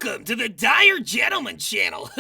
Welcome to the Dire Gentleman channel.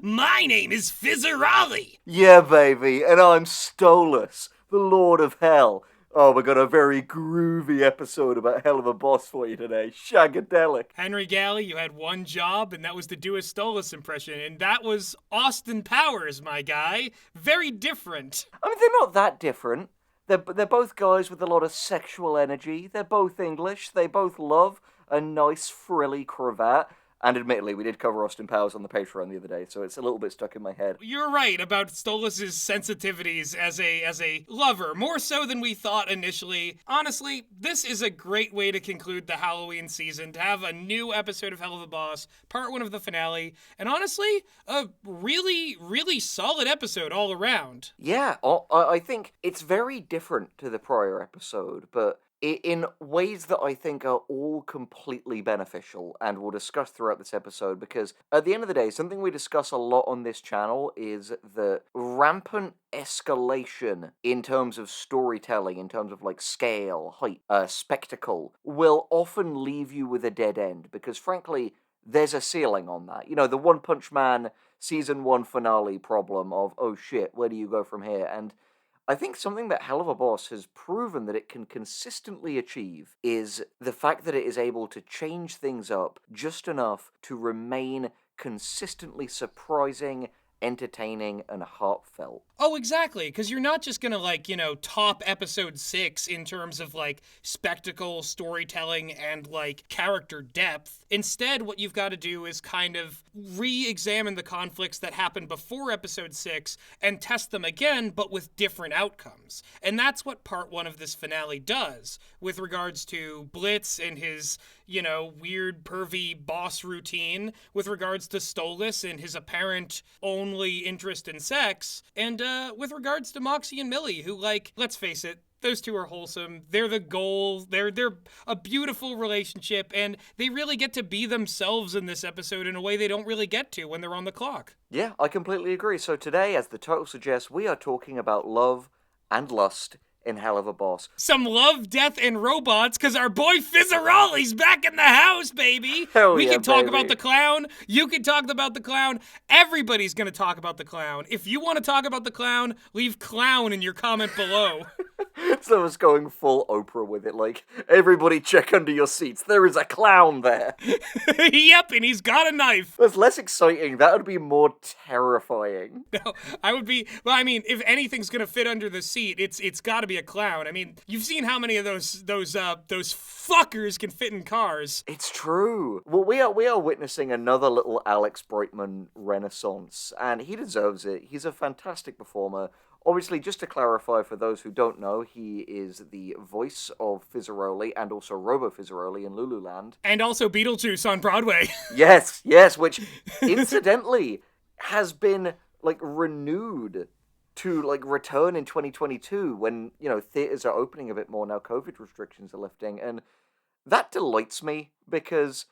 My name is Fizzarolli. Yeah, baby, and I'm Stolas, the Lord of Hell. Oh, we got a very groovy episode about Helluva Boss for you today. Shagadelic. Henry Galley, you had one job, and that was to do a Stolas impression, and that was Austin Powers, my guy. Very different. I mean, they're not that different. They're both guys with a lot of sexual energy. They're both English. They both love a nice frilly cravat. And admittedly, we did cover Austin Powers on the Patreon the other day, so it's a little bit stuck in my head. You're right about Stolas' sensitivities as a lover, more so than we thought initially. Honestly, this is a great way to conclude the Halloween season, to have a new episode of Helluva Boss, part one of the finale, and honestly, a really, really solid episode all around. Yeah, I think it's very different to the prior episode, but in ways that I think are all completely beneficial, and we'll discuss throughout this episode, because at the end of the day, something we discuss a lot on this channel is the rampant escalation in terms of storytelling, in terms of like scale, height, spectacle, will often leave you with a dead end, because frankly, there's a ceiling on that. You know, the One Punch Man Season 1 finale problem of, oh shit, where do you go from here? And I think something that Helluva Boss has proven that it can consistently achieve is the fact that it is able to change things up just enough to remain consistently surprising, entertaining, and heartfelt. Oh, exactly, because you're not just gonna, top episode 6 in terms of, spectacle, storytelling, and, character depth. Instead, what you've got to do is kind of re-examine the conflicts that happened before episode 6 and test them again, but with different outcomes. And that's what part 1 of this finale does, with regards to Blitz and his, weird, pervy boss routine, with regards to Stolas and his apparent only interest in sex, and with regards to Moxie and Millie, who, let's face it, those two are wholesome. They're the goal. They're a beautiful relationship, and they really get to be themselves in this episode in a way they don't really get to when they're on the clock. Yeah, I completely agree. So today, as the title suggests, we are talking about love and lust in Helluva Boss. Some love, death, and robots, because our boy Fizzarolli's back in the house, baby. Hell we yeah, can talk baby. about the clown. You can talk about the clown. Everybody's going to talk about the clown. If you want to talk about the clown, leave clown in your comment below. So it's going full Oprah with it, like, everybody check under your seats, there is a clown there. Yep, and he's got a knife. That's less exciting, that would be more terrifying. No, if anything's gonna fit under the seat, it's gotta be a clown. I mean, you've seen how many of those fuckers can fit in cars. It's true. Well, we are witnessing another little Alex Brightman renaissance, and he deserves it. He's a fantastic performer. Obviously, just to clarify for those who don't know, he is the voice of Fizzarolli and also Robo Fizzarolli in Lululand. And also Beetlejuice on Broadway. Yes, which incidentally has been, renewed to, return in 2022 when, theaters are opening a bit more now, COVID restrictions are lifting, and that delights me because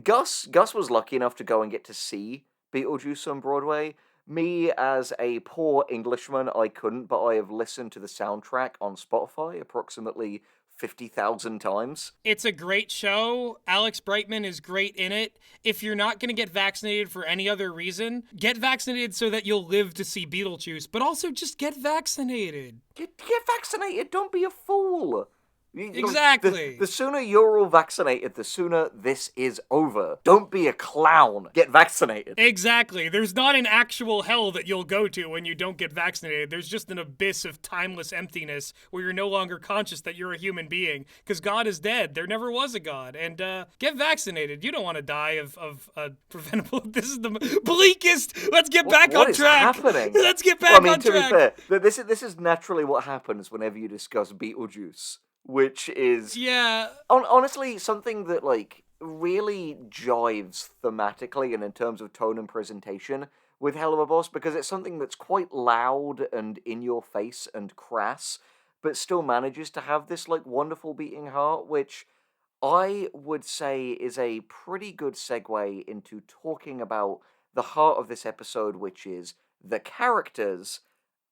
Gus was lucky enough to go and get to see Beetlejuice on Broadway. Me, as a poor Englishman, I couldn't, but I have listened to the soundtrack on Spotify approximately 50,000 times. It's a great show. Alex Brightman is great in it. If you're not going to get vaccinated for any other reason, get vaccinated so that you'll live to see Beetlejuice, but also just get vaccinated. Get vaccinated, don't be a fool. Exactly. The sooner you're all vaccinated, the sooner this is over. Don't be a clown. Get vaccinated. Exactly. There's not an actual hell that you'll go to when you don't get vaccinated. There's just an abyss of timeless emptiness where you're no longer conscious that you're a human being. Because God is dead. There never was a God. And get vaccinated. You don't want to die of preventable... This is the bleakest... Let's get back on track. What is happening? Let's get back on track. To be fair, this is naturally what happens whenever you discuss Beetlejuice. Which is, honestly, something that, really jives thematically and in terms of tone and presentation with Helluva Boss, because it's something that's quite loud and in your face and crass, but still manages to have this, wonderful beating heart, which I would say is a pretty good segue into talking about the heart of this episode, which is the characters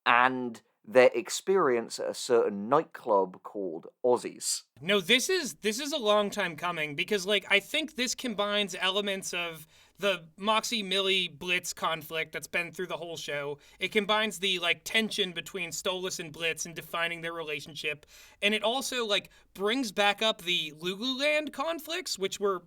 and their experience at a certain nightclub called Ozzie's. No, this is a long time coming because like I think this combines elements of the Moxie Millie Blitz conflict that's been through the whole show. It combines the like tension between Stolas and Blitz and defining their relationship, and it also like brings back up the Lululand conflicts, which were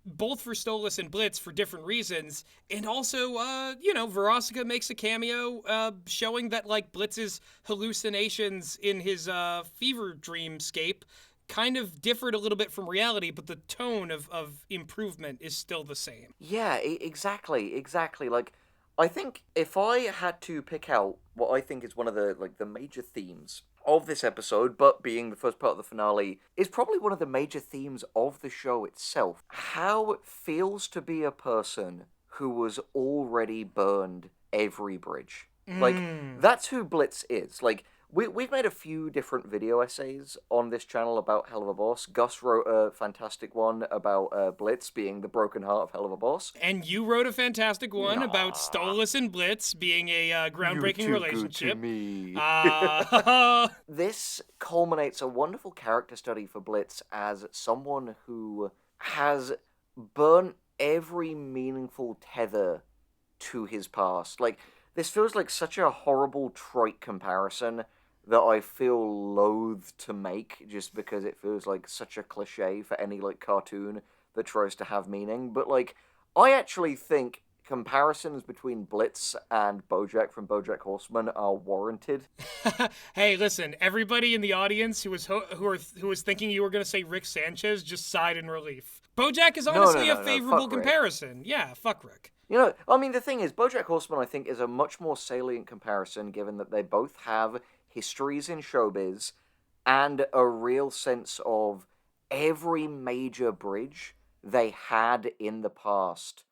both for Stolas and Blitz for different reasons. And also, Verosika makes a cameo showing that, like, Blitz's hallucinations in his fever dreamscape kind of differed a little bit from reality, but the tone of improvement is still the same. Yeah, exactly. Like, I think if I had to pick out what I think is one of the major themes of this episode, but being the first part of the finale, is probably one of the major themes of the show itself. How it feels to be a person who was already burned every bridge. Like, that's who Blitz is. Like, we've made a few different video essays on this channel about Helluva Boss. Gus wrote a fantastic one about Blitz being the broken heart of Helluva Boss. And you wrote a fantastic one about Stolas and Blitz being a groundbreaking relationship. Good to me. Uh, This culminates a wonderful character study for Blitz as someone who has burnt every meaningful tether to his past. Like, this feels like such a horrible, trite comparison that I feel loath to make just because it feels like such a cliche for any, like, cartoon that tries to have meaning. But, like, I actually think comparisons between Blitz and BoJack from BoJack Horseman are warranted. hey, listen, everybody in the audience who was thinking you were going to say Rick Sanchez just sighed in relief. BoJack is honestly a favorable comparison. Yeah, fuck Rick. You know, I mean, the thing is, BoJack Horseman, I think, is a much more salient comparison, given that they both have histories in showbiz and a real sense of every major bridge they had in the past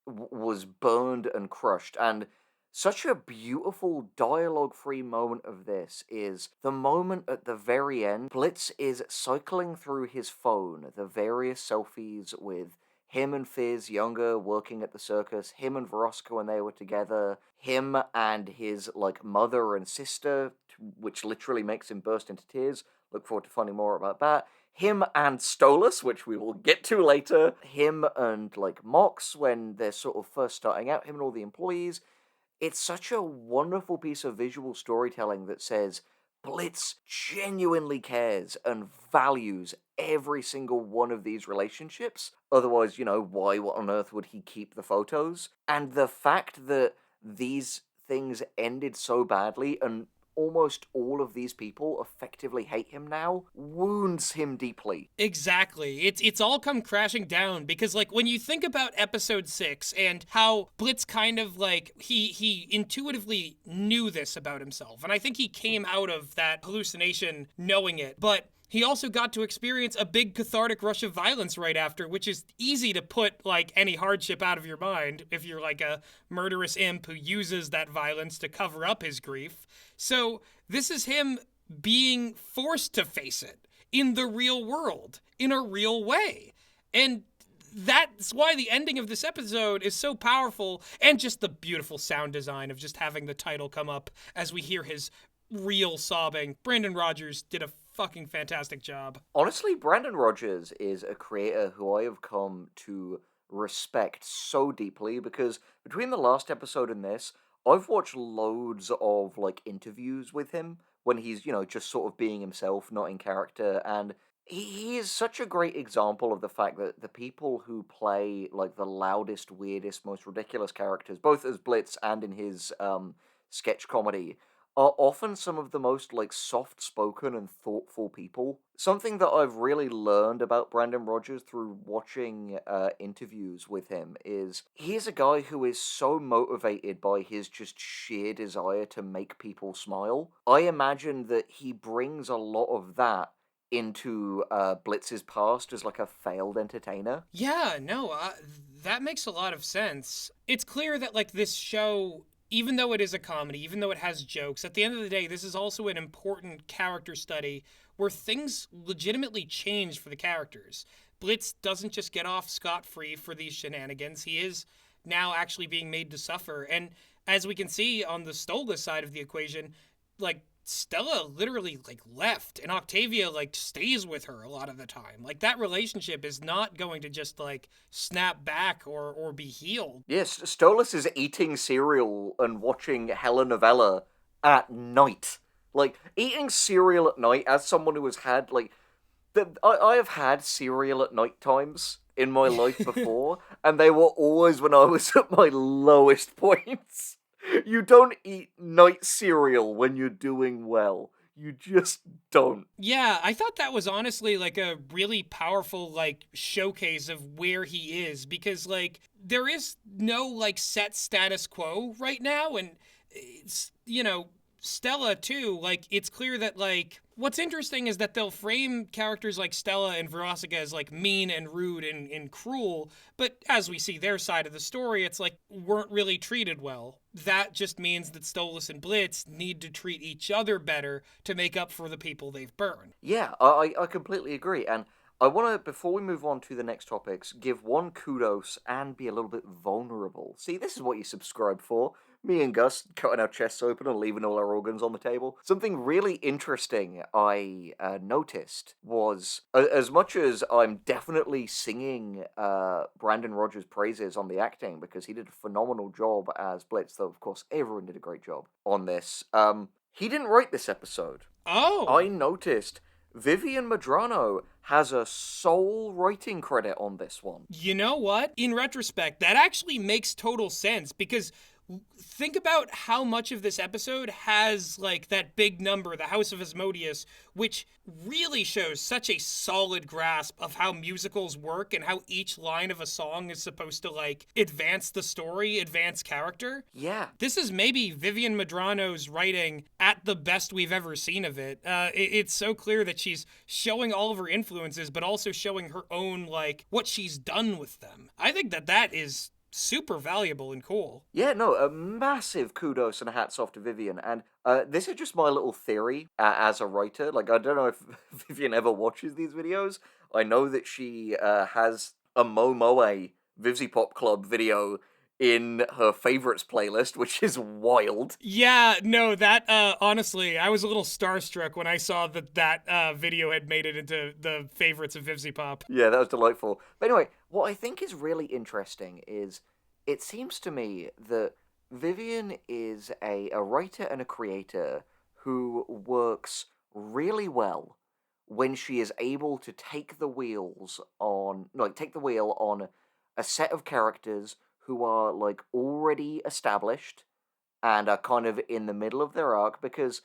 was burned and crushed. And such a beautiful dialogue-free moment of this is the moment at the very end. Blitz is cycling through his phone, the various selfies with him and Fizz younger working at the circus, him and Verosika when they were together, him and his like mother and sister, which literally makes him burst into tears. Look forward to finding more about that. Him and Stolas, which we will get to later. Him and like Mox when they're sort of first starting out, him and all the employees. It's such a wonderful piece of visual storytelling that says Blitz genuinely cares and values every single one of these relationships. Otherwise, why on earth would he keep the photos? And the fact that these things ended so badly and almost all of these people effectively hate him now wounds him deeply. Exactly. It's all come crashing down because like when you think about episode 6 and how Blitz kind of like he intuitively knew this about himself, and I think he came out of that hallucination knowing it, but he also got to experience a big cathartic rush of violence right after, which is easy to put, like, any hardship out of your mind if you're, like, a murderous imp who uses that violence to cover up his grief. So this is him being forced to face it in the real world, in a real way. And that's why the ending of this episode is so powerful, and just the beautiful sound design of just having the title come up as we hear his real sobbing. Brandon Rogers did a fucking fantastic job. Honestly, Brandon Rogers is a creator who I have come to respect so deeply because between the last episode and this, I've watched loads of like interviews with him when he's, just sort of being himself, not in character, and he is such a great example of the fact that the people who play like the loudest, weirdest, most ridiculous characters, both as Blitz and in his sketch comedy, are often some of the most like soft-spoken and thoughtful people. Something that I've really learned about Brandon Rogers through watching interviews with him is he's a guy who is so motivated by his just sheer desire to make people smile. I imagine that he brings a lot of that into Blitz's past as like a failed entertainer. Yeah, no, that makes a lot of sense. It's clear that like this show, even though it is a comedy, even though it has jokes, at the end of the day, this is also an important character study where things legitimately change for the characters. Blitz doesn't just get off scot-free for these shenanigans. He is now actually being made to suffer. And as we can see on the Stolas side of the equation, like, Stella literally like left, and Octavia like stays with her a lot of the time. Like that relationship is not going to just like snap back or be healed. Yes, Stolas is eating cereal and watching Telenovela at night. Like, eating cereal at night, as someone who has had, like, I have had cereal at night times in my life before, and they were always when I was at my lowest points. You don't eat night cereal when you're doing well. You just don't. Yeah, I thought that was honestly like a really powerful like showcase of where he is, because like there is no like set status quo right now, and it's, you know, Stella too, like it's clear that like what's interesting is that they'll frame characters like Stella and Verosika as like mean and rude and cruel, but as we see their side of the story, it's like weren't really treated well. That just means that Stolas and Blitz need to treat each other better to make up for the people they've burned. Yeah, I completely agree. And I want to, before we move on to the next topics, give one kudos and be a little bit vulnerable. See, this is what you subscribe for. Me and Gus cutting our chests open and leaving all our organs on the table. Something really interesting I noticed was, as much as I'm definitely singing Brandon Rogers' praises on the acting, because he did a phenomenal job as Blitz, though of course everyone did a great job on this, he didn't write this episode. Oh! I noticed Vivian Madrano has a sole writing credit on this one. You know what? In retrospect, that actually makes total sense, because think about how much of this episode has like that big number, the House of Asmodeus, which really shows such a solid grasp of how musicals work and how each line of a song is supposed to like advance the story, advance character. Yeah. This is maybe Vivian Madrano's writing at the best we've ever seen of it. It's so clear that she's showing all of her influences, but also showing her own, like, what she's done with them. I think that is super valuable and cool. Yeah, no, a massive kudos and hats off to Vivian. And this is just my little theory as a writer. Like, I don't know if Vivian ever watches these videos. I know that she has a Momoe Vivzy Pop Club video in her favorites playlist, which is wild. Yeah, no, that, honestly, I was a little starstruck when I saw that video had made it into the favorites of Vivzy Pop. Yeah, that was delightful. But anyway, what I think is really interesting is it seems to me that Vivian is a writer and a creator who works really well when she is able to take the wheel on a set of characters who are like already established and are kind of in the middle of their arc, because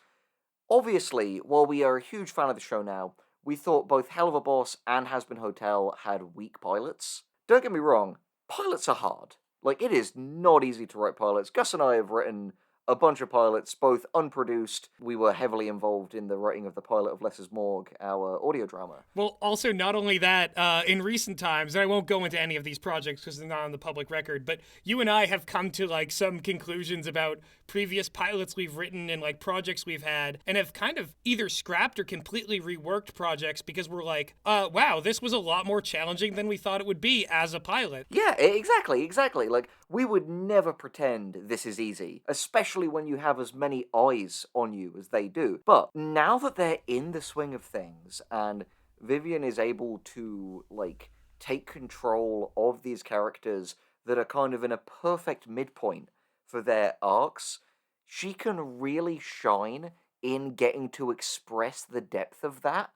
obviously, while we are a huge fan of the show now, we thought both Helluva Boss and Has Been Hotel had weak pilots. Don't get me wrong, pilots are hard. Like, it is not easy to write pilots. Gus and I have written a bunch of pilots, both unproduced. We were heavily involved in the writing of the pilot of Less is Morgue, our audio drama. Well, also, not only that, in recent times, and I won't go into any of these projects because they're not on the public record, but you and I have come to, like, some conclusions about previous pilots we've written and, like, projects we've had, and have kind of either scrapped or completely reworked projects because we're like, wow, this was a lot more challenging than we thought it would be as a pilot. Yeah, exactly. Like, we would never pretend this is easy, especially when you have as many eyes on you as they do. But now that they're in the swing of things, and Vivian is able to, like, take control of these characters that are kind of in a perfect midpoint for their arcs, she can really shine in getting to express the depth of that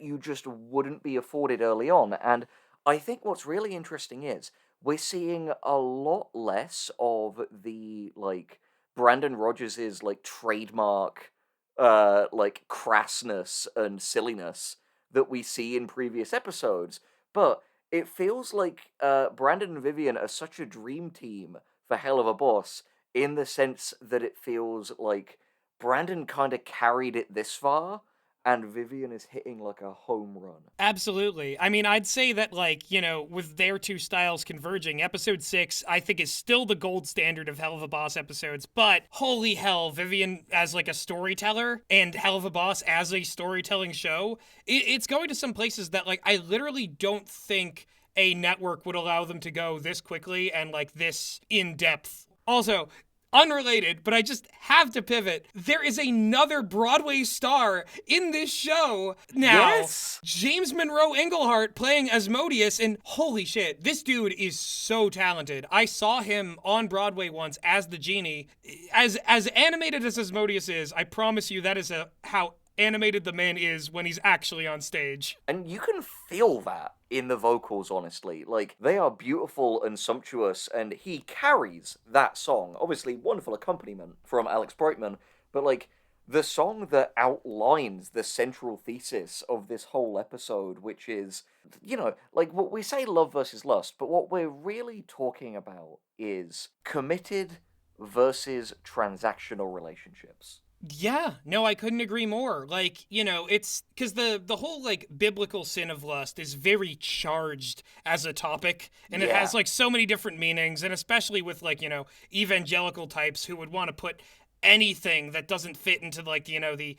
you just wouldn't be afforded early on. And I think what's really interesting is we're seeing a lot less of the, like, Brandon Rogers' like trademark like crassness and silliness that we see in previous episodes. But it feels like Brandon and Vivian are such a dream team for Helluva Boss, in the sense that it feels like Brandon kind of carried it this far, and Vivian is hitting like a home run. Absolutely. I mean, I'd say that, like, you know, with their two styles converging, episode 6, I think, is still the gold standard of Helluva Boss episodes, but holy hell, Vivian as, like, a storyteller and Helluva Boss as a storytelling show, it's going to some places that, like, I literally don't think a network would allow them to go this quickly and, like, this in-depth. Also, unrelated, but I just have to pivot. There is another Broadway star in this show now. Yes! James Monroe Iglehart playing Asmodeus, and holy shit, this dude is so talented. I saw him on Broadway once as the genie. As animated as Asmodeus is, I promise you that is how animated the man is when he's actually on stage. And you can feel that in the vocals, honestly. Like, they are beautiful and sumptuous, and he carries that song. Obviously, wonderful accompaniment from Alex Brightman, but, like, the song that outlines the central thesis of this whole episode, which is, you know, like, what we say love versus lust, but what we're really talking about is committed versus transactional relationships. Yeah, no, I couldn't agree more. Like, you know, it's because the whole like biblical sin of lust is very charged as a topic, and it has Yeah. like so many different meanings, and especially with like, you know, evangelical types who would want to put anything that doesn't fit into like, you know, the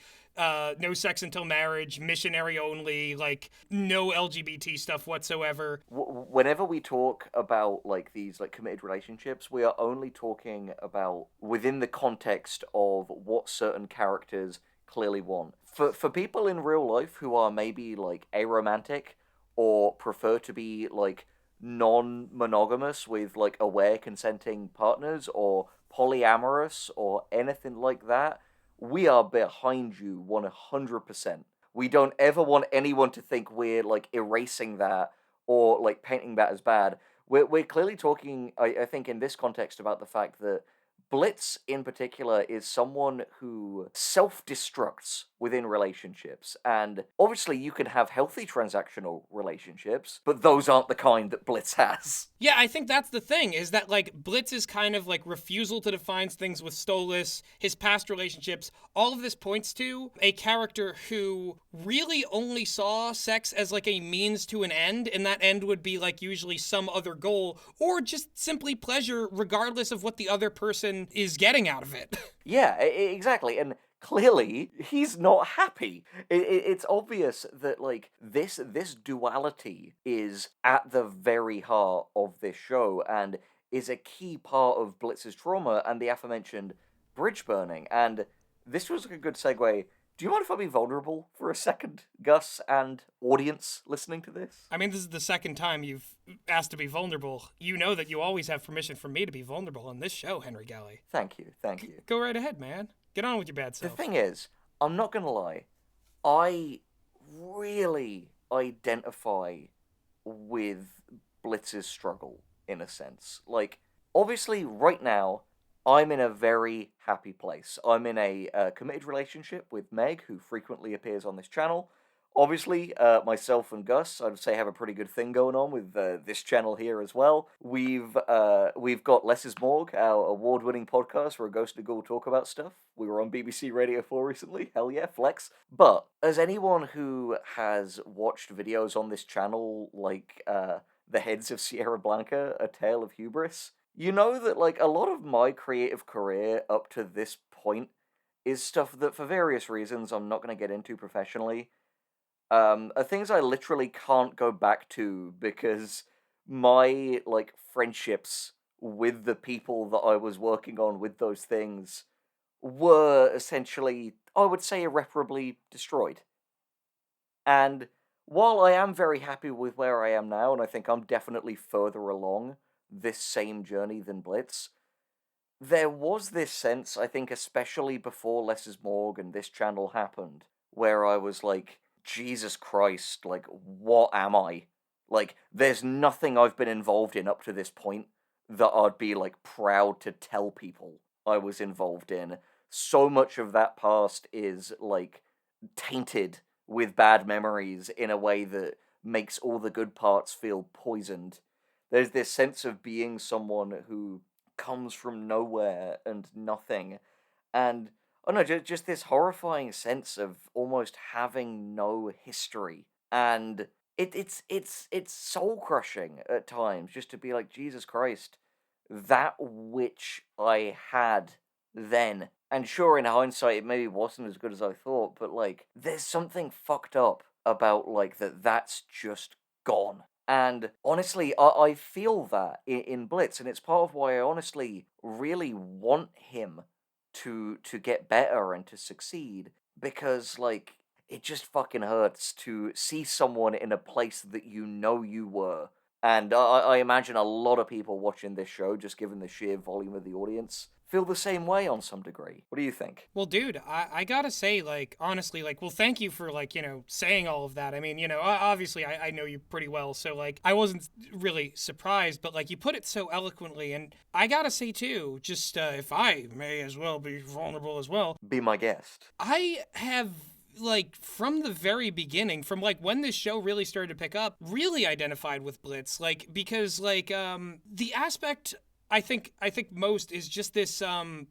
no sex until marriage, missionary only, like no LGBT stuff whatsoever. Whenever we talk about like these like committed relationships, we are only talking about within the context of what certain characters clearly want. For people in real life who are maybe like aromantic or prefer to be like non-monogamous with like aware consenting partners or polyamorous or anything like that, we are behind you 100%. We don't ever want anyone to think we're like erasing that or like painting that as bad. We're clearly talking, I think, in this context about the fact that Blitz in particular is someone who self destructs within relationships. And obviously, you can have healthy transactional relationships, but those aren't the kind that Blitz has. Yeah, I think that's the thing, is that, like, Blitz's kind of, like, refusal to define things with Stolas, his past relationships, all of this points to a character who really only saw sex as, like, a means to an end, and that end would be, like, usually some other goal, or just simply pleasure, regardless of what the other person is getting out of it. Yeah, exactly. And clearly, he's not happy. It's obvious that like this duality is at the very heart of this show and is a key part of Blitz's trauma and the aforementioned bridge burning. And this was a good segue. Do you mind if I be vulnerable for a second, Gus and audience listening to this? I mean, this is the second time you've asked to be vulnerable. You know that you always have permission from me to be vulnerable on this show, Henry Galley. Thank you, thank you. Go right ahead, man. Get on with your bad The self. thing is, I'm not gonna lie, I really identify with Blitz's struggle in a sense. Like, obviously, right now, I'm in a very happy place. I'm in a committed relationship with Meg, who frequently appears on this channel. Obviously, myself and Gus, I'd say, have a pretty good thing going on with this channel here as well. We've got Less is Morgue, our award-winning podcast where a ghost and a ghoul talk about stuff. We were on BBC Radio 4 recently. Hell yeah, flex. But as anyone who has watched videos on this channel, like The Heads of Sierra Blanca, A Tale of Hubris, you know that like a lot of my creative career up to this point is stuff that for various reasons I'm not going to get into professionally are things I literally can't go back to because my like friendships with the people that I was working on with those things were essentially, I would say, irreparably destroyed. And while I am very happy with where I am now, and I think I'm definitely further along this same journey than Blitz, there was this sense, I think, especially before Less is Morgue and this channel happened, where I was like, Jesus Christ, like, what am I? Like, there's nothing I've been involved in up to this point that I'd be, like, proud to tell people I was involved in. So much of that past is, like, tainted with bad memories in a way that makes all the good parts feel poisoned. There's this sense of being someone who comes from nowhere and nothing, and oh no, just this horrifying sense of almost having no history, and it's soul crushing at times just to be like, Jesus Christ, that which I had then. And sure, in hindsight, it maybe wasn't as good as I thought, but like, there's something fucked up about like that's just gone. And honestly, I feel that in Blitz, and it's part of why I honestly really want him to get better and to succeed, because like it just fucking hurts to see someone in a place that you know you were. And I imagine a lot of people watching this show, just given the sheer volume of the audience, feel the same way on some degree. What do you think? Well, dude, I gotta say, like, honestly, like, well, thank you for, like, saying all of that. I mean, obviously, I know you pretty well, so, like, I wasn't really surprised, but, like, you put it so eloquently, and I gotta say, too, just, if I may as well be vulnerable as well, Be my guest. I have like from the very beginning, from like when this show really started to pick up, really identified with Blitz, like because like the aspect I think most is just this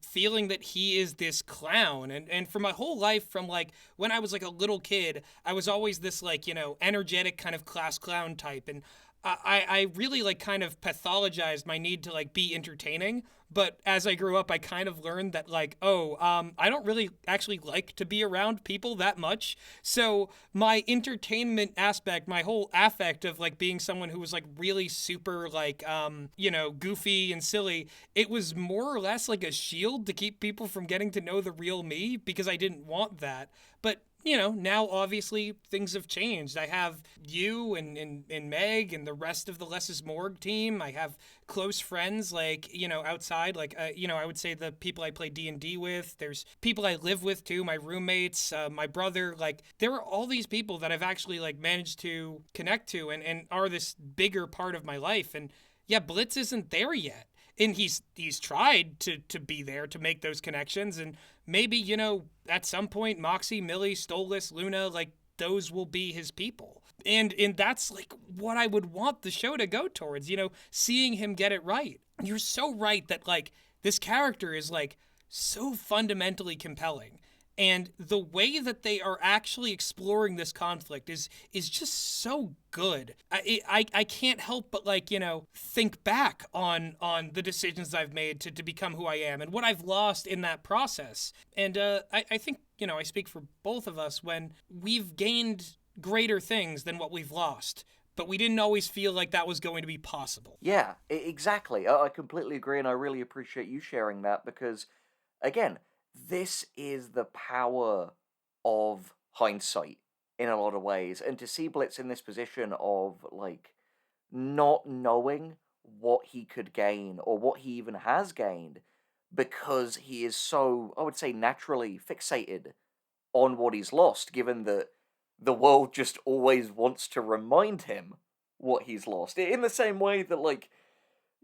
feeling that he is this clown, and for my whole life, from like when I was like a little kid, I was always this like energetic kind of class clown type, and I really like kind of pathologized my need to like be entertaining. But as I grew up, I kind of learned that like, oh, I don't really actually like to be around people that much. So my entertainment aspect, my whole affect of like being someone who was like really super like, goofy and silly, it was more or less like a shield to keep people from getting to know the real me, because I didn't want that. But now obviously things have changed. I have you and Meg and the rest of the Less is Morgue team. I have close friends like, outside, like, I would say the people I play D&D with. There's people I live with too, my roommates, my brother. Like, there are all these people that I've actually like managed to connect to and are this bigger part of my life. And yeah, Blitz isn't there yet. And he's tried to be there to make those connections, and maybe at some point Moxie, Millie, Stolas, Luna, like those will be his people, and that's like what I would want the show to go towards, seeing him get it right. You're so right that like this character is like so fundamentally compelling, and the way that they are actually exploring this conflict is just so good. I can't help but like think back on the decisions I've made to become who I am and what I've lost in that process. And I think I speak for both of us when we've gained greater things than what we've lost, but we didn't always feel like that was going to be possible. Yeah, exactly. I completely agree, and I really appreciate you sharing that because, again, this is the power of hindsight in a lot of ways. And to see Blitz in this position of, like, not knowing what he could gain or what he even has gained because he is so, I would say, naturally fixated on what he's lost, given that the world just always wants to remind him what he's lost. In the same way that, like,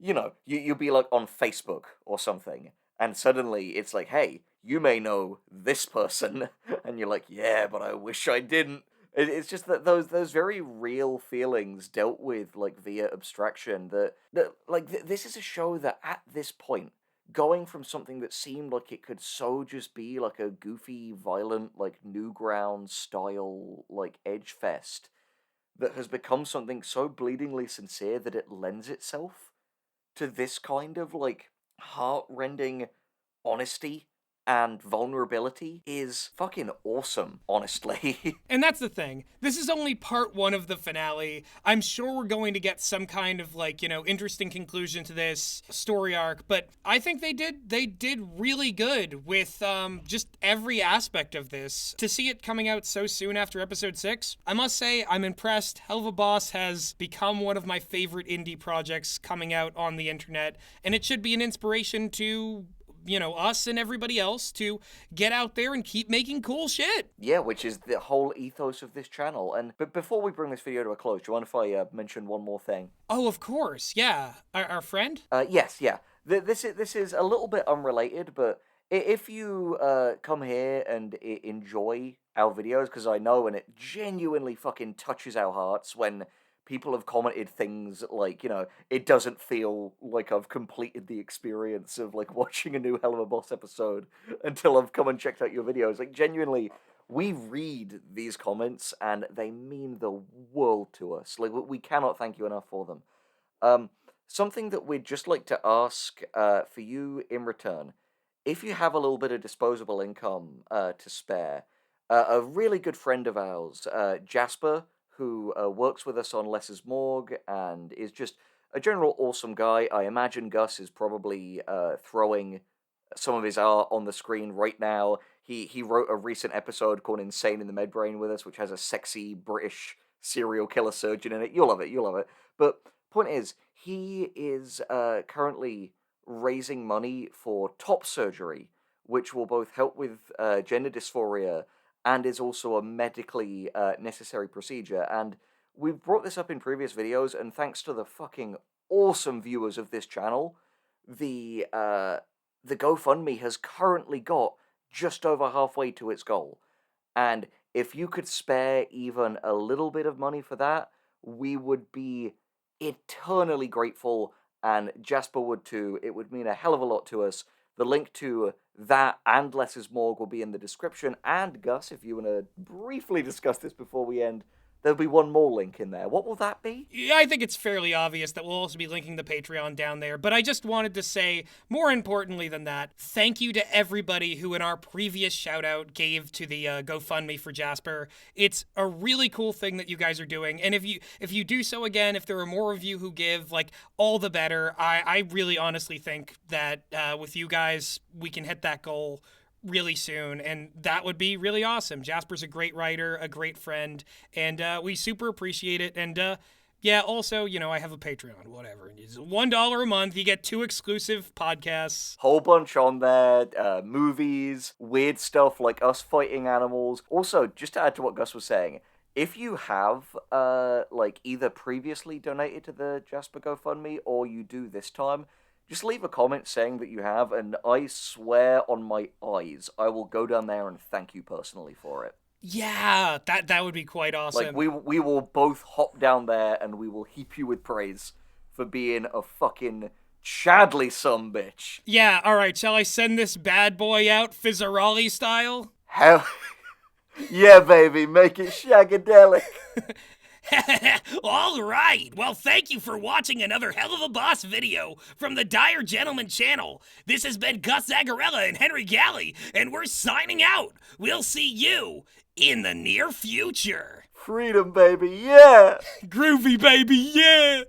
you'll be like on Facebook or something, and suddenly it's like, hey, you may know this person, and you're like, yeah, but I wish I didn't. It's just that those very real feelings dealt with like via abstraction. That like this is a show that at this point, going from something that seemed like it could so just be like a goofy, violent, like Newground style like edge fest, that has become something so bleedingly sincere that it lends itself to this kind of like heart-rending honesty and vulnerability is fucking awesome, honestly. And that's the thing. This is only part one of the finale. I'm sure we're going to get some kind of like, interesting conclusion to this story arc, but I think they did really good with just every aspect of this. To see it coming out so soon after episode 6, I must say I'm impressed. Helluva Boss has become one of my favorite indie projects coming out on the internet, and it should be an inspiration to us and everybody else to get out there and keep making cool shit. Yeah, which is the whole ethos of this channel. And but before we bring this video to a close, do you mind if I mention one more thing? Oh, of course, yeah. Our friend? Yes, yeah. This is a little bit unrelated, but if you come here and enjoy our videos, because I know, and it genuinely fucking touches our hearts when people have commented things like, it doesn't feel like I've completed the experience of like watching a new Helluva Boss episode until I've come and checked out your videos. Like, genuinely, we read these comments and they mean the world to us. Like, we cannot thank you enough for them. Something that we'd just like to ask for you in return, if you have a little bit of disposable income to spare, a really good friend of ours, Jasper, who works with us on Less is Morgue and is just a general awesome guy. I imagine Gus is probably throwing some of his art on the screen right now. He wrote a recent episode called Insane in the Medbrain with us, which has a sexy British serial killer surgeon in it. You'll love it, you'll love it. But point is, he is currently raising money for top surgery, which will both help with gender dysphoria and is also a medically necessary procedure. And we've brought this up in previous videos, and thanks to the fucking awesome viewers of this channel, the GoFundMe has currently got just over halfway to its goal. And if you could spare even a little bit of money for that, we would be eternally grateful, and Jasper would too. It would mean a hell of a lot to us. The link to that and Less is Morgue will be in the description. And Gus, if you want to briefly discuss this before we end, there'll be one more link in there. What will that be? Yeah, I think it's fairly obvious that we'll also be linking the Patreon down there, but I just wanted to say, more importantly than that, thank you to everybody who in our previous shout-out gave to the GoFundMe for Jasper. It's a really cool thing that you guys are doing, and if you do so again, if there are more of you who give, like, all the better. I really honestly think that with you guys, we can hit that goal really soon, and that would be really awesome. Jasper's a great writer, a great friend, and we super appreciate it. And yeah, also, you know, I have a Patreon, whatever. It's $1 a month. You get 2 exclusive podcasts. Whole bunch on there, movies, weird stuff like us fighting animals. Also, just to add to what Gus was saying, if you have, like, either previously donated to the Jasper GoFundMe or you do this time, just leave a comment saying that you have, and I swear on my eyes, I will go down there and thank you personally for it. Yeah, that would be quite awesome. Like, we will both hop down there and we will heap you with praise for being a fucking Chadley sumbitch. Yeah, alright, shall I send this bad boy out Fizzarolli style? Hell, yeah, baby, make it shagadelic. All right. Well, thank you for watching another Helluva Boss video from the Dire Gentleman channel. This has been Gus Zagarella and Henry Galley, and we're signing out. We'll see you in the near future. Freedom, baby, yeah! Groovy, baby, yeah!